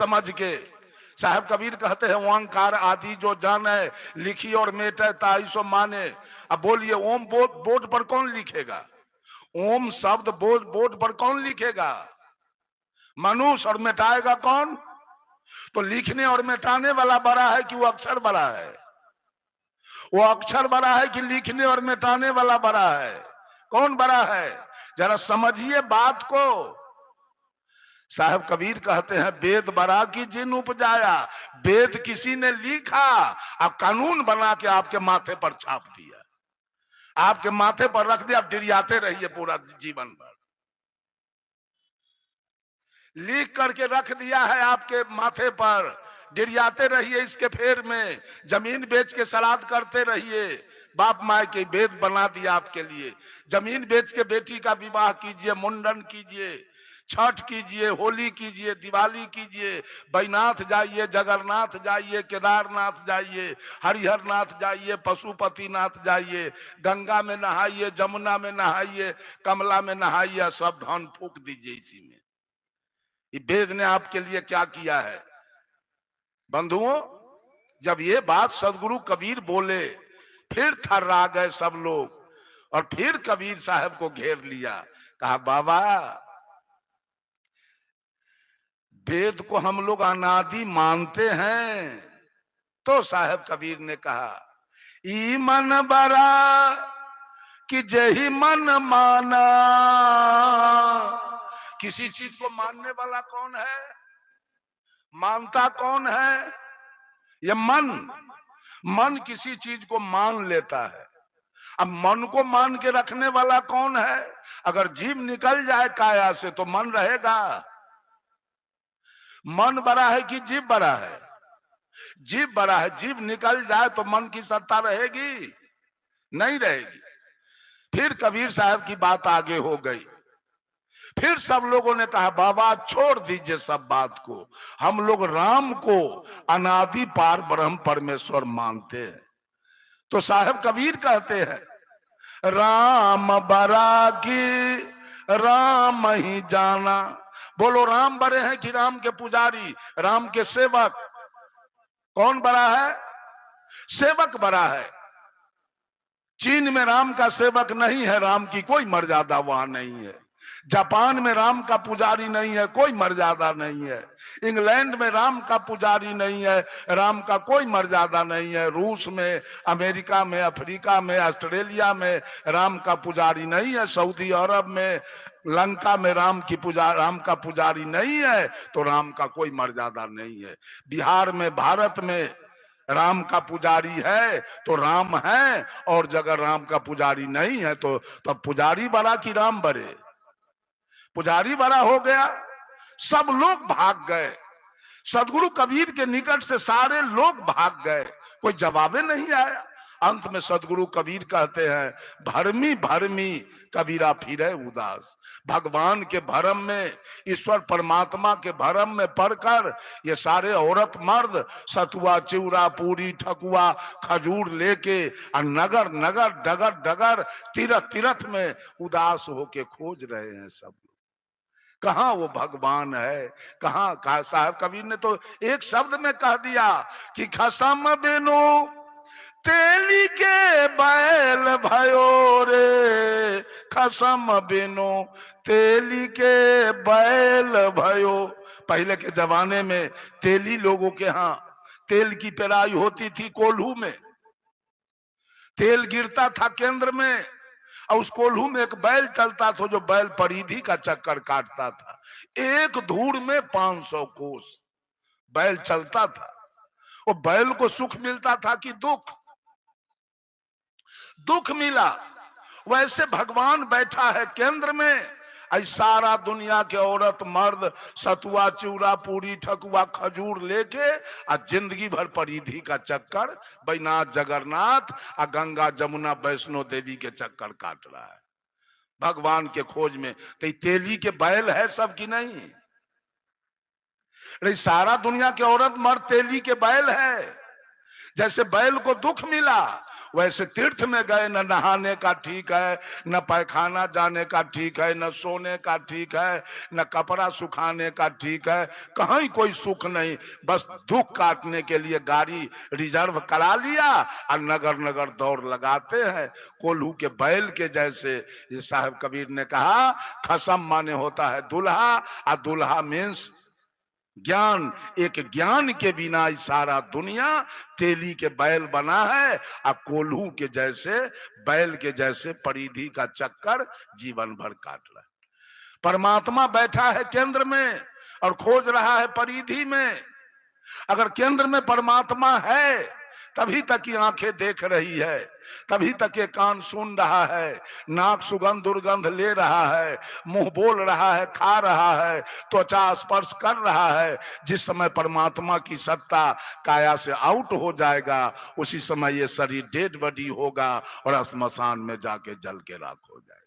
समझ के। साहब कबीर कहते हैं ओंकार आदि जो जाने, लिखी और मेटे ताई सो माने। अब बोलिए ओम बोर्ड पर कौन लिखेगा? ओम शब्द बोर्ड पर कौन लिखेगा? मनुष्य। और मिटाएगा कौन? तो लिखने और मिटाने वाला बड़ा है कि वो अक्षर बड़ा है? वो अक्षर बड़ा है कि लिखने और मिटाने वाला बड़ा है? कौन बड़ा है? जरा समझिए बात को। साहब कबीर कहते हैं वेद बरा की जिन उपजाया। वेद किसी ने लिखा, अब कानून बना के आपके माथे पर छाप दिया, आपके माथे पर रख दिया। आप डिरियाते रहिए पूरा जीवन भर। लिख करके रख दिया है आपके माथे पर, डिरियाते रहिए इसके फेर में। जमीन बेच के श्राद्ध करते रहिए। बाप माए के वेद बना दिया आपके लिए। जमीन बेच के बेटी का विवाह कीजिए, मुंडन कीजिए, छठ कीजिए, होली कीजिए, दिवाली कीजिए, बैनाथ जाइए, जगन्नाथ जाइए, केदारनाथ जाइए, हरिहरनाथ जाइए, पशुपतिनाथ जाइए, गंगा में नहाइए, जमुना में नहाइए, कमला में नहाइए, सब धन फूक दीजिए इसी में। ये वेद ने आपके लिए क्या किया है? बंधुओं, जब ये बात सदगुरु कबीर बोले, फिर थर्रा गए सब लोग और फिर कबीर साहब को घेर लिया। कहा बाबा, वेद को हम लोग अनादि मानते हैं। तो साहब कबीर ने कहा ई मन बरा कि जही मन माना। किसी चीज को मानने वाला कौन है? मानता कौन है? ये मन किसी चीज को मान लेता है। अब मन को मान के रखने वाला कौन है? अगर जीव निकल जाए काया से तो मन रहेगा। मन बड़ा है कि जीव बड़ा है? जीव बड़ा है। जीव निकल जाए तो मन की सत्ता रहेगी? नहीं रहेगी। फिर कबीर साहब की बात आगे हो गई। फिर सब लोगों ने कहा बाबा छोड़ दीजिए सब बात को, हम लोग राम को अनादि पार ब्रह्म परमेश्वर मानते हैं। तो साहब कबीर कहते हैं राम बरा की राम ही जाना। बोलो राम बड़े हैं कि राम के पुजारी, राम के सेवक? कौन बड़ा है? सेवक बड़ा है। चीन में राम का सेवक नहीं है, राम की कोई मर्यादा वहां नहीं है। जापान में राम का पुजारी नहीं है, कोई मर्यादा नहीं है। इंग्लैंड में राम का पुजारी नहीं है, राम का कोई मर्यादा नहीं है। रूस में, अमेरिका में, अफ्रीका में, ऑस्ट्रेलिया में राम का पुजारी नहीं है। सऊदी अरब में, लंका में राम का पुजारी नहीं है, तो राम का कोई मर्यादा नहीं है। बिहार में, भारत में राम का पुजारी है तो राम है, और जगह राम का पुजारी नहीं है तो तब पुजारी बड़ा कि राम बड़े? पुजारी बड़ा हो गया। सब लोग भाग गए। सदगुरु कबीर के निकट से सारे लोग भाग गए, कोई जवाबे नहीं आया। अंत में सदगुरु कबीर कहते हैं भरमी भरमी कबीरा फिरे उदास। भगवान के भरम में, ईश्वर परमात्मा के भरम में पढ़कर ये सारे औरत मर्द सतुआ, चिवड़ा, पूरी, ठकुआ, खजूर लेके और नगर नगर, डगर डगर, तीरथ तीरथ में उदास होके खोज रहे हैं सब। कहां वो भगवान है? कहां? कहा साहब कबीर ने तो एक शब्द में कह दिया कि खसम बिनु तेली के बैल भयो रे, खसम बिनु तेली के बैल भयो। पहले के जमाने में तेली लोगों के यहाँ तेल की पेराई होती थी। कोल्हू में तेल गिरता था केंद्र में, और उस कोल्हू में एक बैल चलता था जो बैल परिधि का चक्कर काटता था। एक धूड़ में 500 कोस बैल चलता था। वो बैल को सुख मिलता था कि दुख? दुख मिला। वैसे भगवान बैठा है केंद्र में, सारा दुनिया के औरत मर्द सतुआ, चिवड़ा, पूरी, ठकुआ, खजूर लेके और जिंदगी भर परिधि का चक्कर, बैनाथ, जगन्नाथ और गंगा, जमुना, वैष्णो देवी के चक्कर काट रहा है भगवान के खोज में। तो तेली के बैल है सब की नहीं? अरे सारा दुनिया के औरत मर्द तेली के बैल है। जैसे बैल को दुख मिला, वैसे तीर्थ में गए, न नहाने का ठीक है, न पैखाना जाने का ठीक है, न सोने का ठीक है, न कपड़ा सुखाने का ठीक है, कहीं कोई सुख नहीं। बस दुख काटने के लिए गाड़ी रिजर्व करा लिया और नगर नगर दौड़ लगाते हैं कोल्हू के बैल के जैसे। ये साहब कबीर ने कहा खसम माने होता है दुल्हा, और दुल्हा मीन्स ज्ञान। एक ज्ञान के बिना सारा दुनिया तेली के बैल बना है, और कोल्हू के जैसे बैल के जैसे परिधि का चक्कर जीवन भर काट रहा है। परमात्मा बैठा है केंद्र में और खोज रहा है परिधि में। अगर केंद्र में परमात्मा है तभी तक की आंखें देख रही है, तभी तक ये कान सुन रहा है, नाक सुगंध दुर्गंध ले रहा है, मुंह बोल रहा है, खा रहा है, त्वचा स्पर्श कर रहा है। जिस समय परमात्मा की सत्ता काया से आउट हो जाएगा उसी समय ये शरीर डेड बॉडी होगा और श्मशान में जाके जल के राख हो जाएगा।